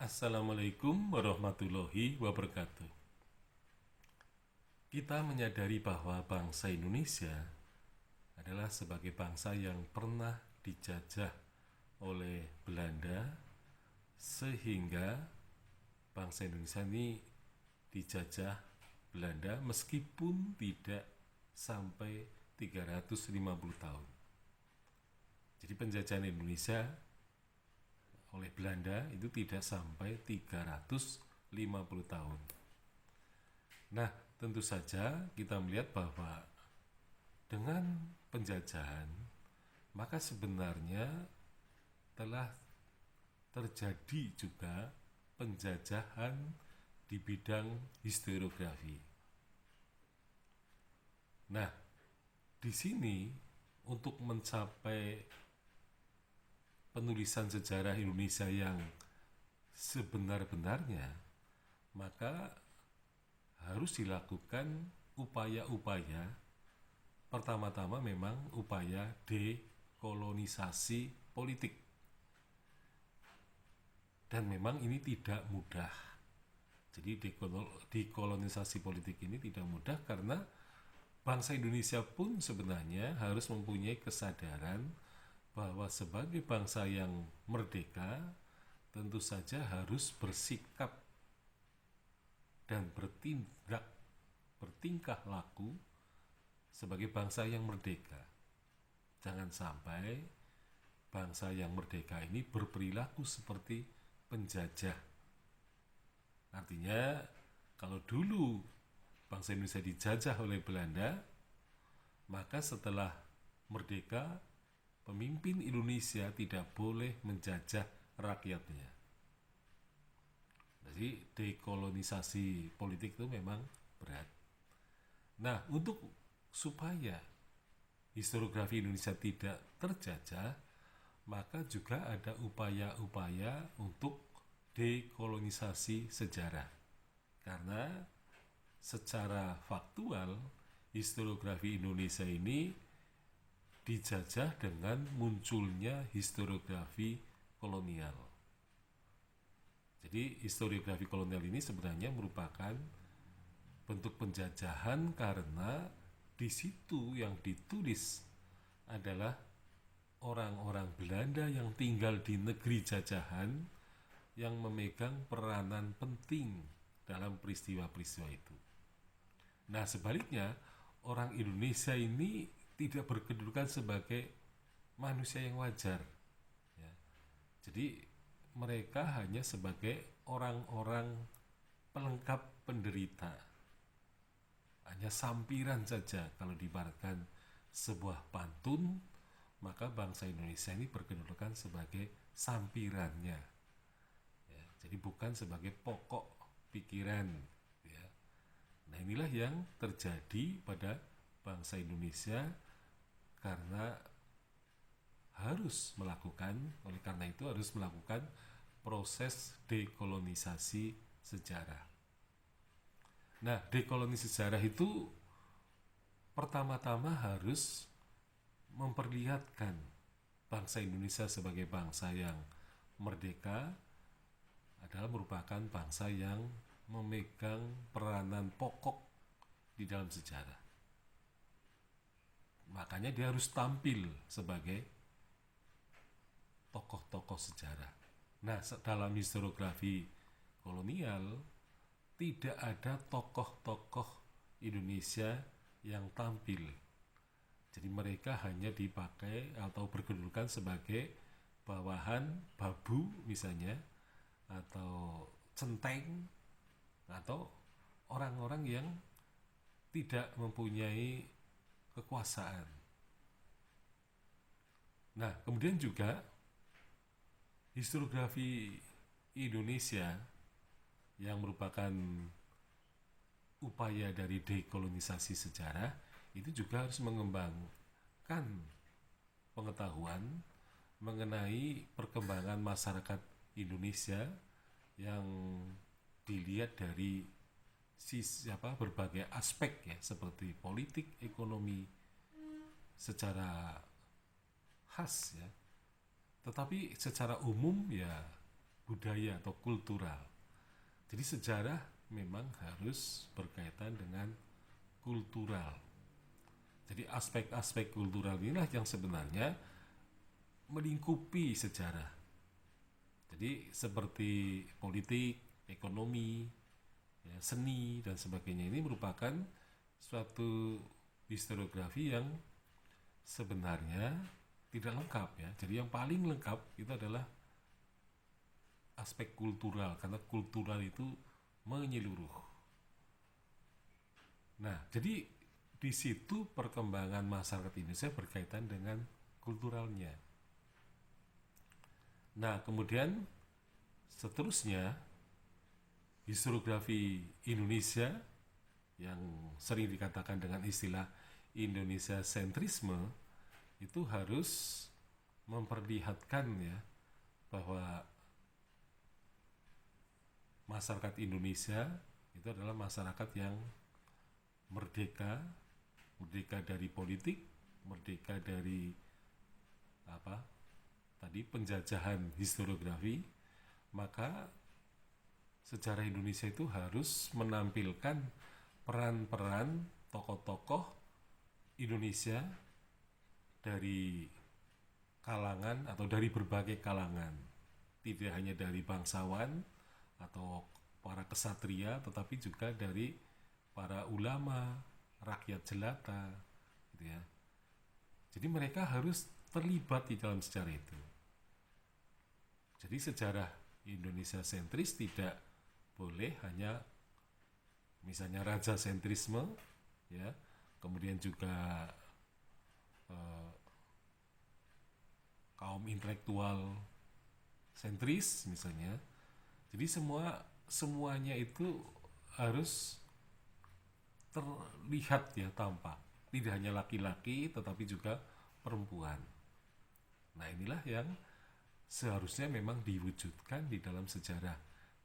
Assalamualaikum warahmatullahi wabarakatuh. Kita menyadari bahwa bangsa Indonesia adalah sebagai bangsa yang pernah dijajah oleh Belanda, sehingga bangsa Indonesia ini dijajah Belanda meskipun tidak sampai 350 tahun. Jadi penjajahan Indonesia oleh Belanda itu tidak sampai 350 tahun. Nah, tentu saja kita melihat bahwa dengan penjajahan, maka sebenarnya telah terjadi juga penjajahan di bidang historiografi. Nah, di sini untuk mencapai penulisan sejarah Indonesia yang sebenar-benarnya, maka harus dilakukan upaya-upaya. Pertama-tama memang upaya dekolonisasi politik. Dan memang ini tidak mudah. Jadi dekolonisasi politik ini tidak mudah karena bangsa Indonesia pun sebenarnya harus mempunyai kesadaran bahwa sebagai bangsa yang merdeka tentu saja harus bersikap dan bertingkah laku sebagai bangsa yang merdeka. Jangan sampai bangsa yang merdeka ini berperilaku seperti penjajah. Artinya, kalau dulu bangsa Indonesia dijajah oleh Belanda, maka setelah merdeka, pemimpin Indonesia tidak boleh menjajah rakyatnya. Jadi dekolonisasi politik itu memang berat. Nah, untuk supaya historiografi Indonesia tidak terjajah, maka juga ada upaya-upaya untuk dekolonisasi sejarah. Karena secara faktual, historiografi Indonesia ini dijajah dengan munculnya historiografi kolonial. Jadi historiografi kolonial ini sebenarnya merupakan bentuk penjajahan karena di situ yang ditulis adalah orang-orang Belanda yang tinggal di negeri jajahan yang memegang peranan penting dalam peristiwa-peristiwa itu. Nah, sebaliknya orang Indonesia ini tidak berkedudukan sebagai manusia yang wajar. Ya. Jadi mereka hanya sebagai orang-orang pelengkap penderita, hanya sampiran saja. Kalau diibaratkan sebuah pantun, maka bangsa Indonesia ini berkedudukan sebagai sampirannya, ya, jadi bukan sebagai pokok pikiran, ya. Nah, inilah yang terjadi pada bangsa Indonesia karena oleh karena itu harus melakukan proses dekolonisasi sejarah. Nah, dekolonisasi sejarah itu pertama-tama harus memperlihatkan bangsa Indonesia sebagai bangsa yang merdeka adalah merupakan bangsa yang memegang peranan pokok di dalam sejarah. Makanya dia harus tampil sebagai tokoh-tokoh sejarah. Nah, dalam historiografi kolonial tidak ada tokoh-tokoh Indonesia yang tampil. Jadi mereka hanya dipakai atau berkedudukan sebagai bawahan babu misalnya, atau centeng, atau orang-orang yang tidak mempunyai kekuasaan. Nah, kemudian juga historiografi Indonesia yang merupakan upaya dari dekolonisasi sejarah itu juga harus mengembangkan pengetahuan mengenai perkembangan masyarakat Indonesia yang dilihat dari berbagai aspek, ya, seperti politik, ekonomi secara khas, ya. Tetapi secara umum, ya, budaya atau kultural. Jadi sejarah memang harus berkaitan dengan kultural. Jadi aspek-aspek kultural inilah yang sebenarnya melingkupi sejarah. Jadi seperti politik, ekonomi, ya, seni dan sebagainya ini merupakan suatu historiografi yang sebenarnya tidak lengkap ya. Jadi yang paling lengkap itu adalah aspek kultural, karena kultural itu menyeluruh. Nah, jadi di situ perkembangan masyarakat Indonesia berkaitan dengan kulturalnya. Nah, kemudian seterusnya historiografi Indonesia yang sering dikatakan dengan istilah Indonesia sentrisme itu harus memperlihatkan ya bahwa masyarakat Indonesia itu adalah masyarakat yang merdeka, merdeka dari politik, merdeka dari penjajahan historiografi. Maka sejarah Indonesia itu harus menampilkan peran-peran tokoh-tokoh Indonesia dari kalangan atau dari berbagai kalangan, tidak hanya dari bangsawan atau para kesatria, tetapi juga dari para ulama, rakyat jelata, gitu ya. Jadi mereka harus terlibat di dalam sejarah itu. Jadi sejarah Indonesia sentris tidak boleh hanya misalnya raja sentrisme, ya, kemudian juga kaum intelektual sentris misalnya. Jadi semuanya itu harus terlihat ya, tampak. Tidak hanya laki-laki tetapi juga perempuan. Nah, inilah yang seharusnya memang diwujudkan di dalam sejarah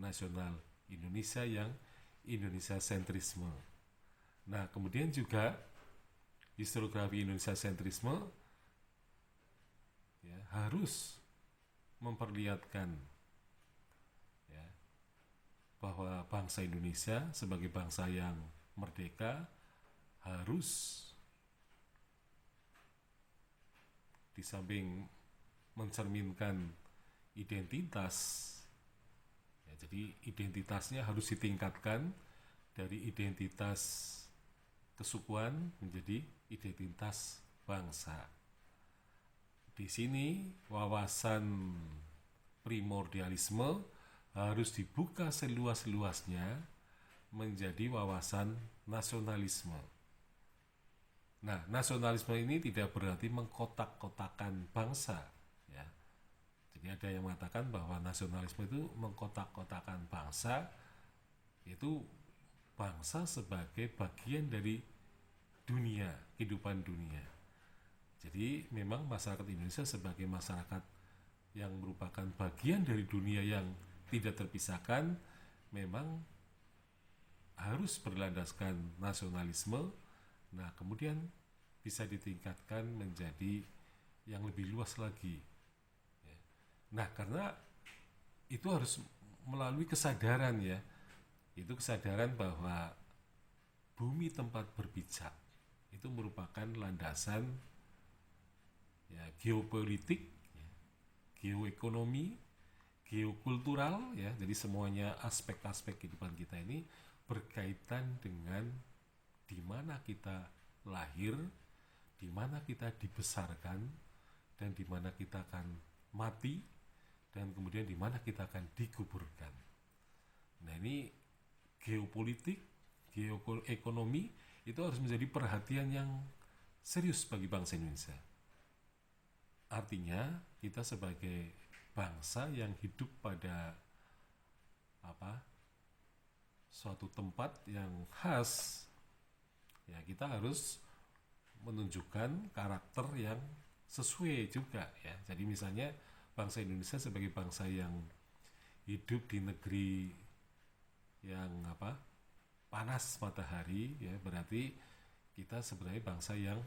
nasional Indonesia yang Indonesia sentrisme. Nah, kemudian juga historiografi Indonesia sentrisme ya, harus memperlihatkan ya, bahwa bangsa Indonesia sebagai bangsa yang merdeka harus di samping mencerminkan identitas ya, jadi identitasnya harus ditingkatkan dari identitas kesukuan menjadi identitas bangsa. Di sini wawasan primordialisme harus dibuka seluas-luasnya menjadi wawasan nasionalisme. Nah, nasionalisme ini tidak berarti mengkotak-kotakan bangsa, ya. Jadi ada yang mengatakan bahwa nasionalisme itu mengkotak-kotakan bangsa, itu bangsa sebagai bagian dari dunia, kehidupan dunia. Jadi memang masyarakat Indonesia sebagai masyarakat yang merupakan bagian dari dunia yang tidak terpisahkan, memang harus berlandaskan nasionalisme. Nah, kemudian bisa ditingkatkan menjadi yang lebih luas lagi. Nah, karena itu harus melalui kesadaran ya. Itu kesadaran bahwa bumi tempat berpijak itu merupakan landasan ya, geopolitik, ya, geoekonomi, geokultural ya. Jadi semuanya aspek-aspek kehidupan kita ini berkaitan dengan di mana kita lahir, di mana kita dibesarkan, dan di mana kita akan mati, dan kemudian di mana kita akan dikuburkan. Nah, ini geopolitik, geoekonomi itu harus menjadi perhatian yang serius bagi bangsa Indonesia. Artinya kita sebagai bangsa yang hidup pada suatu tempat yang khas, ya kita harus menunjukkan karakter yang sesuai juga ya. Jadi misalnya bangsa Indonesia sebagai bangsa yang hidup di negeri yang panas matahari ya, berarti kita sebenarnya bangsa yang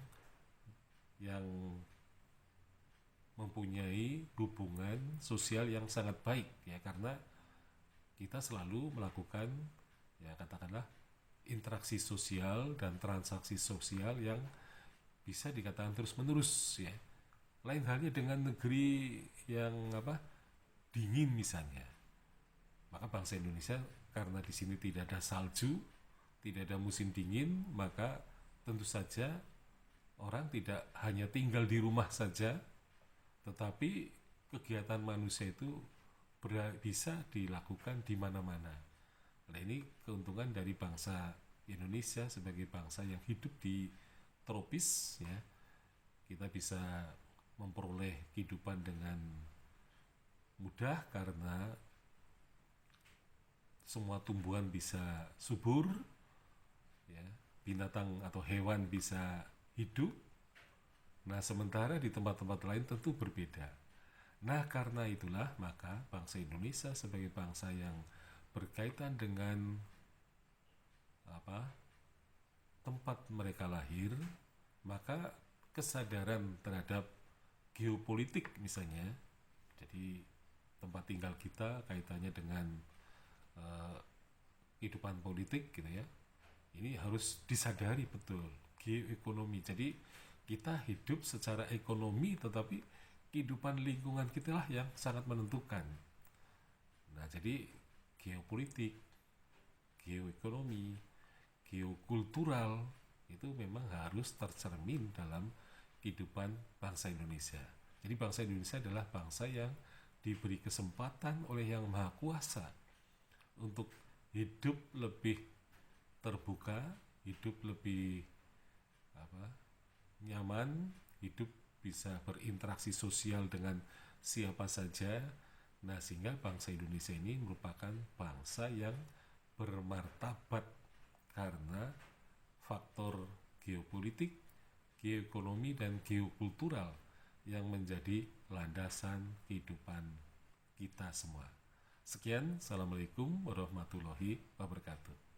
mempunyai hubungan sosial yang sangat baik ya, karena kita selalu melakukan ya katakanlah interaksi sosial dan transaksi sosial yang bisa dikatakan terus-menerus ya. Lain halnya dengan negeri yang dingin misalnya. Maka bangsa Indonesia karena di sini tidak ada salju, tidak ada musim dingin, maka tentu saja orang tidak hanya tinggal di rumah saja, tetapi kegiatan manusia itu bisa dilakukan di mana-mana. Nah, ini keuntungan dari bangsa Indonesia sebagai bangsa yang hidup di tropis ya. Kita bisa memperoleh kehidupan dengan mudah karena semua tumbuhan bisa subur ya, binatang atau hewan bisa hidup. Nah, sementara di tempat-tempat lain tentu berbeda. Nah, karena itulah maka bangsa Indonesia sebagai bangsa yang berkaitan dengan tempat mereka lahir, maka kesadaran terhadap geopolitik misalnya, jadi tempat tinggal kita kaitannya dengan kehidupan politik gitu ya, ini harus disadari betul. Geoekonomi, jadi kita hidup secara ekonomi, tetapi kehidupan lingkungan kita lah yang sangat menentukan. Nah, jadi geopolitik, geoekonomi, geokultural itu memang harus tercermin dalam kehidupan bangsa Indonesia. Jadi bangsa Indonesia adalah bangsa yang diberi kesempatan oleh Yang Maha Kuasa untuk hidup lebih terbuka, hidup lebih nyaman, hidup bisa berinteraksi sosial dengan siapa saja. Nah, sehingga bangsa Indonesia ini merupakan bangsa yang bermartabat karena faktor geopolitik, geoekonomi, dan geokultural yang menjadi landasan kehidupan kita semua. Sekian, Assalamualaikum warahmatullahi wabarakatuh.